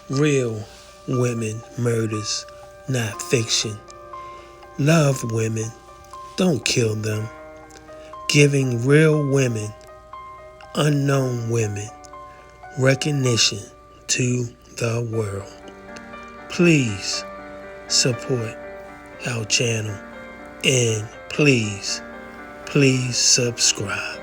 Real women murders, not fiction. Love women, don't kill them. Giving real women, unknown women, recognition to the world. Please support our channel and please subscribe.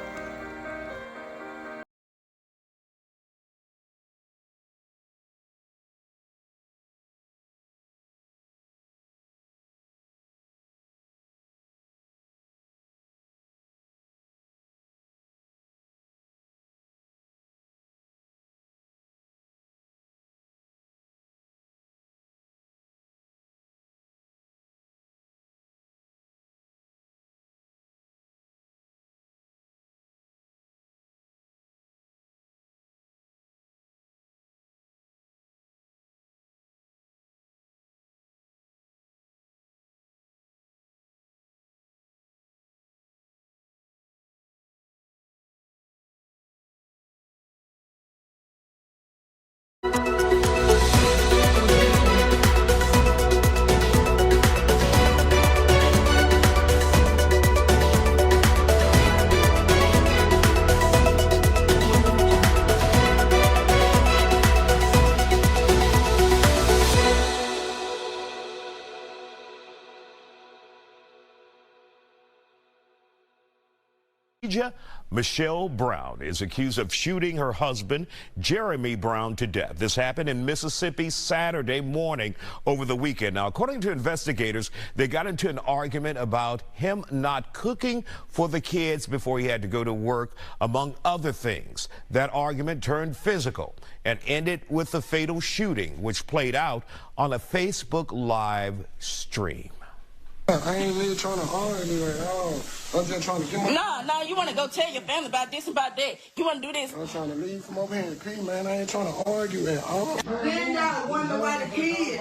Kadejah Michelle Brown is accused of shooting her husband, Jeremy Brown, to death. This happened in Mississippi Saturday morning over the weekend. Now, according to investigators, they got into an argument about him not cooking for the kids before he had to go to work, among other things. That argument turned physical and ended with the fatal shooting, which played out on a Facebook Live stream. I ain't really trying to argue at all. I'm just trying to get my... No, you want to go tell your family about this, about that. You want to do this. I'm trying to leave from over here and pee, man. I ain't trying to argue at all. Man, y'all wonder why the kids.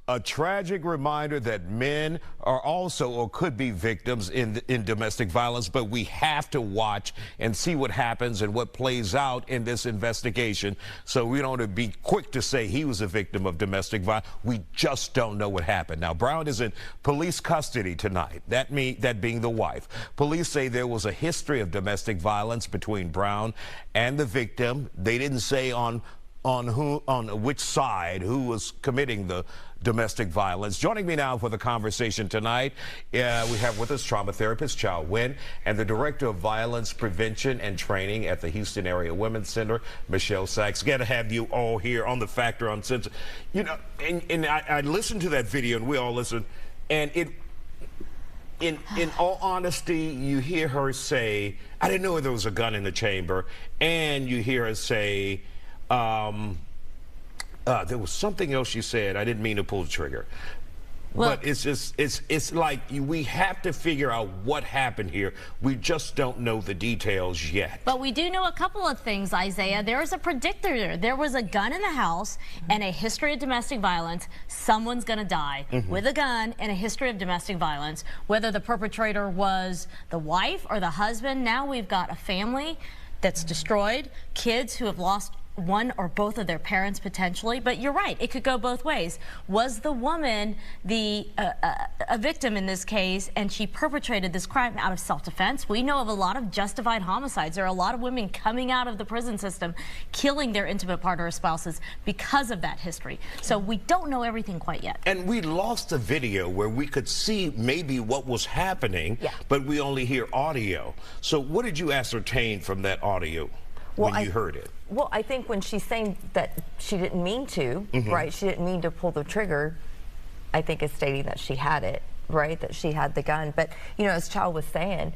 A tragic reminder that men are also or could be victims in domestic violence, but we have to watch and see what happens and what plays out in this investigation. So we don't want to be quick to say he was a victim of domestic violence. We just don't know what happened. Now, Brown is in police custody tonight, that being the wife. Police say there was a history of domestic violence between Brown and the victim. They didn't say on which side, who was committing the domestic violence. Joining me now for the conversation tonight, we have with us trauma therapist Chow Nguyen and the director of violence prevention and training at the Houston Area Women's Center, Michelle Sachs. Got to have you all here on the Factor on Sense. You know, and I listened to that video, and we all listened, and in all honesty, you hear her say, I didn't know there was a gun in the chamber, and you hear her say, there was something else you said. I didn't mean to pull the trigger. Well, but it's just, it's like we have to figure out what happened here. We just don't know the details yet. But we do know a couple of things, Isaiah. There is a predictor. There was a gun in the house and a history of domestic violence. Someone's going to die with a gun and a history of domestic violence. Whether the perpetrator was the wife or the husband, now we've got a family that's destroyed, kids who have lost one or both of their parents potentially. But you're right, it could go both ways. Was the woman a victim in this case, and she perpetrated this crime out of self-defense? We know of a lot of justified homicides. There are a lot of women coming out of the prison system killing their intimate partner or spouses because of that history. So we don't know everything quite yet. And we lost a video where we could see maybe what was happening, but we only hear audio. So what did you ascertain from that audio when you heard it? Well, I think when she's saying that she didn't mean to, right? She didn't mean to pull the trigger. I think it's stating that she had it, right? That she had the gun. But, you know, as Chow was saying,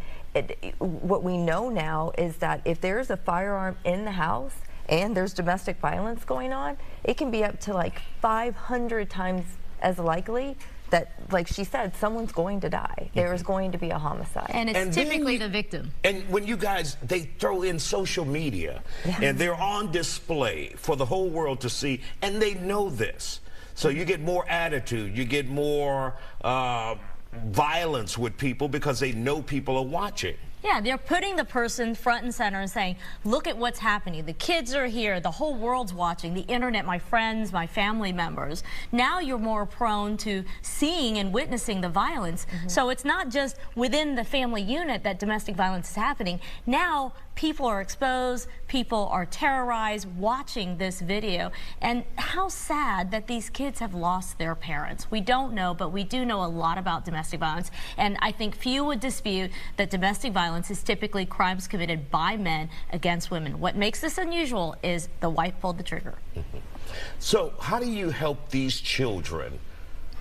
what we know now is that if there's a firearm in the house and there's domestic violence going on, it can be up to like 500 times as likely that, like she said, someone's going to die. There is going to be a homicide. And it's typically the victim. And when you guys, they throw in social media, and they're on display for the whole world to see, and they know this. So you get more attitude, you get more violence with people because they know people are watching. Yeah, they're putting the person front and center and saying, look at what's happening. The kids are here. The whole world's watching. The internet, my friends, my family members. Now you're more prone to seeing and witnessing the violence. So it's not just within the family unit that domestic violence is happening. Now people are exposed. People are terrorized watching this video. And how sad that these kids have lost their parents. We don't know, but we do know a lot about domestic violence. And I think few would dispute that domestic violence is typically crimes committed by men against women. What makes this unusual is the wife pulled the trigger. So how do you help these children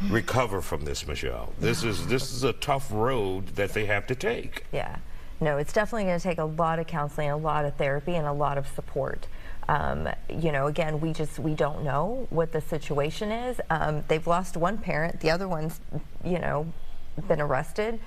recover from this, Michelle? This is a tough road that they have to take. Yeah. No, it's definitely going to take a lot of counseling, a lot of therapy, and a lot of support. You know, again, we don't know what the situation is. They've lost one parent. The other one's, you know, been arrested.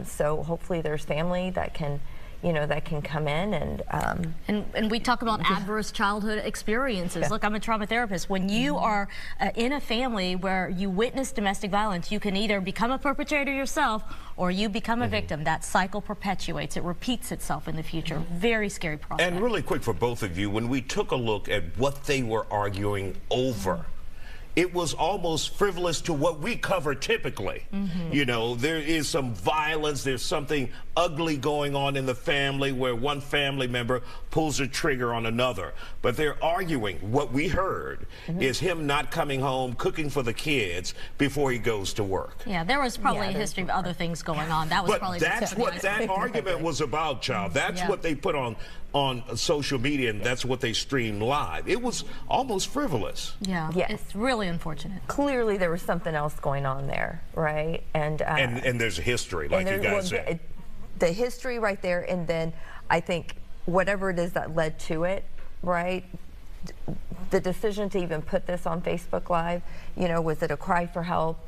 So hopefully there's family that can, you know, that can come in and we talk about adverse childhood experiences. Look, I'm a trauma therapist. When you are in a family where you witness domestic violence, you can either become a perpetrator yourself or you become a victim. That cycle perpetuates. It repeats itself in the future. Very scary prospect. And really quick for both of you, when we took a look at what they were arguing over, it was almost frivolous to what we cover typically. You know, there is some violence, there's something ugly going on in the family where one family member pulls a trigger on another. But they're arguing, what we heard is him not coming home, cooking for the kids before he goes to work. Yeah, there was probably a history of other things going on. That was probably that's what that argument was about, child. That's what they put on social media, and that's what they streamed live. It was almost frivolous. Yeah, it's really unfortunate. Clearly there was something else going on there, right? And there's a history, like you guys said. The history right there, and then I think whatever it is that led to it, right? The decision to even put this on Facebook Live, you know, was it a cry for help?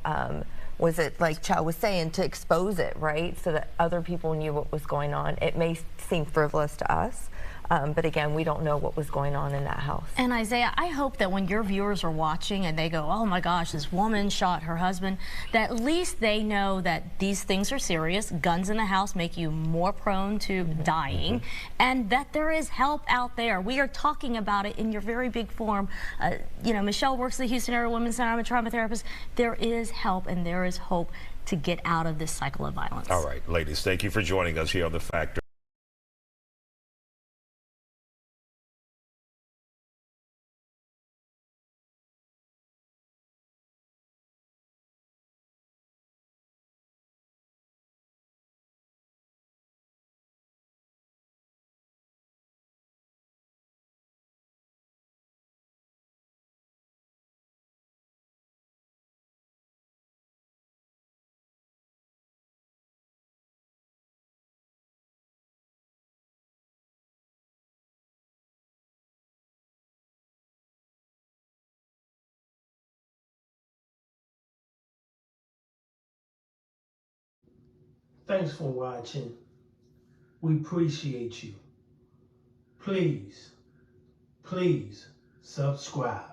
Was it, like Chow was saying, to expose it, right? So that other people knew what was going on. It may seem frivolous to us, but again, we don't know what was going on in that house. And Isaiah, I hope that when your viewers are watching and they go, oh my gosh, this woman shot her husband, that at least they know that these things are serious. Guns in the house make you more prone to dying, and that there is help out there. We are talking about it in your very big form. You know, Michelle works at the Houston Area Women's Center. I'm a trauma therapist. There is help and there is hope to get out of this cycle of violence. All right, ladies, thank you for joining us here on The Factor. Thanks for watching. We appreciate you. Please subscribe.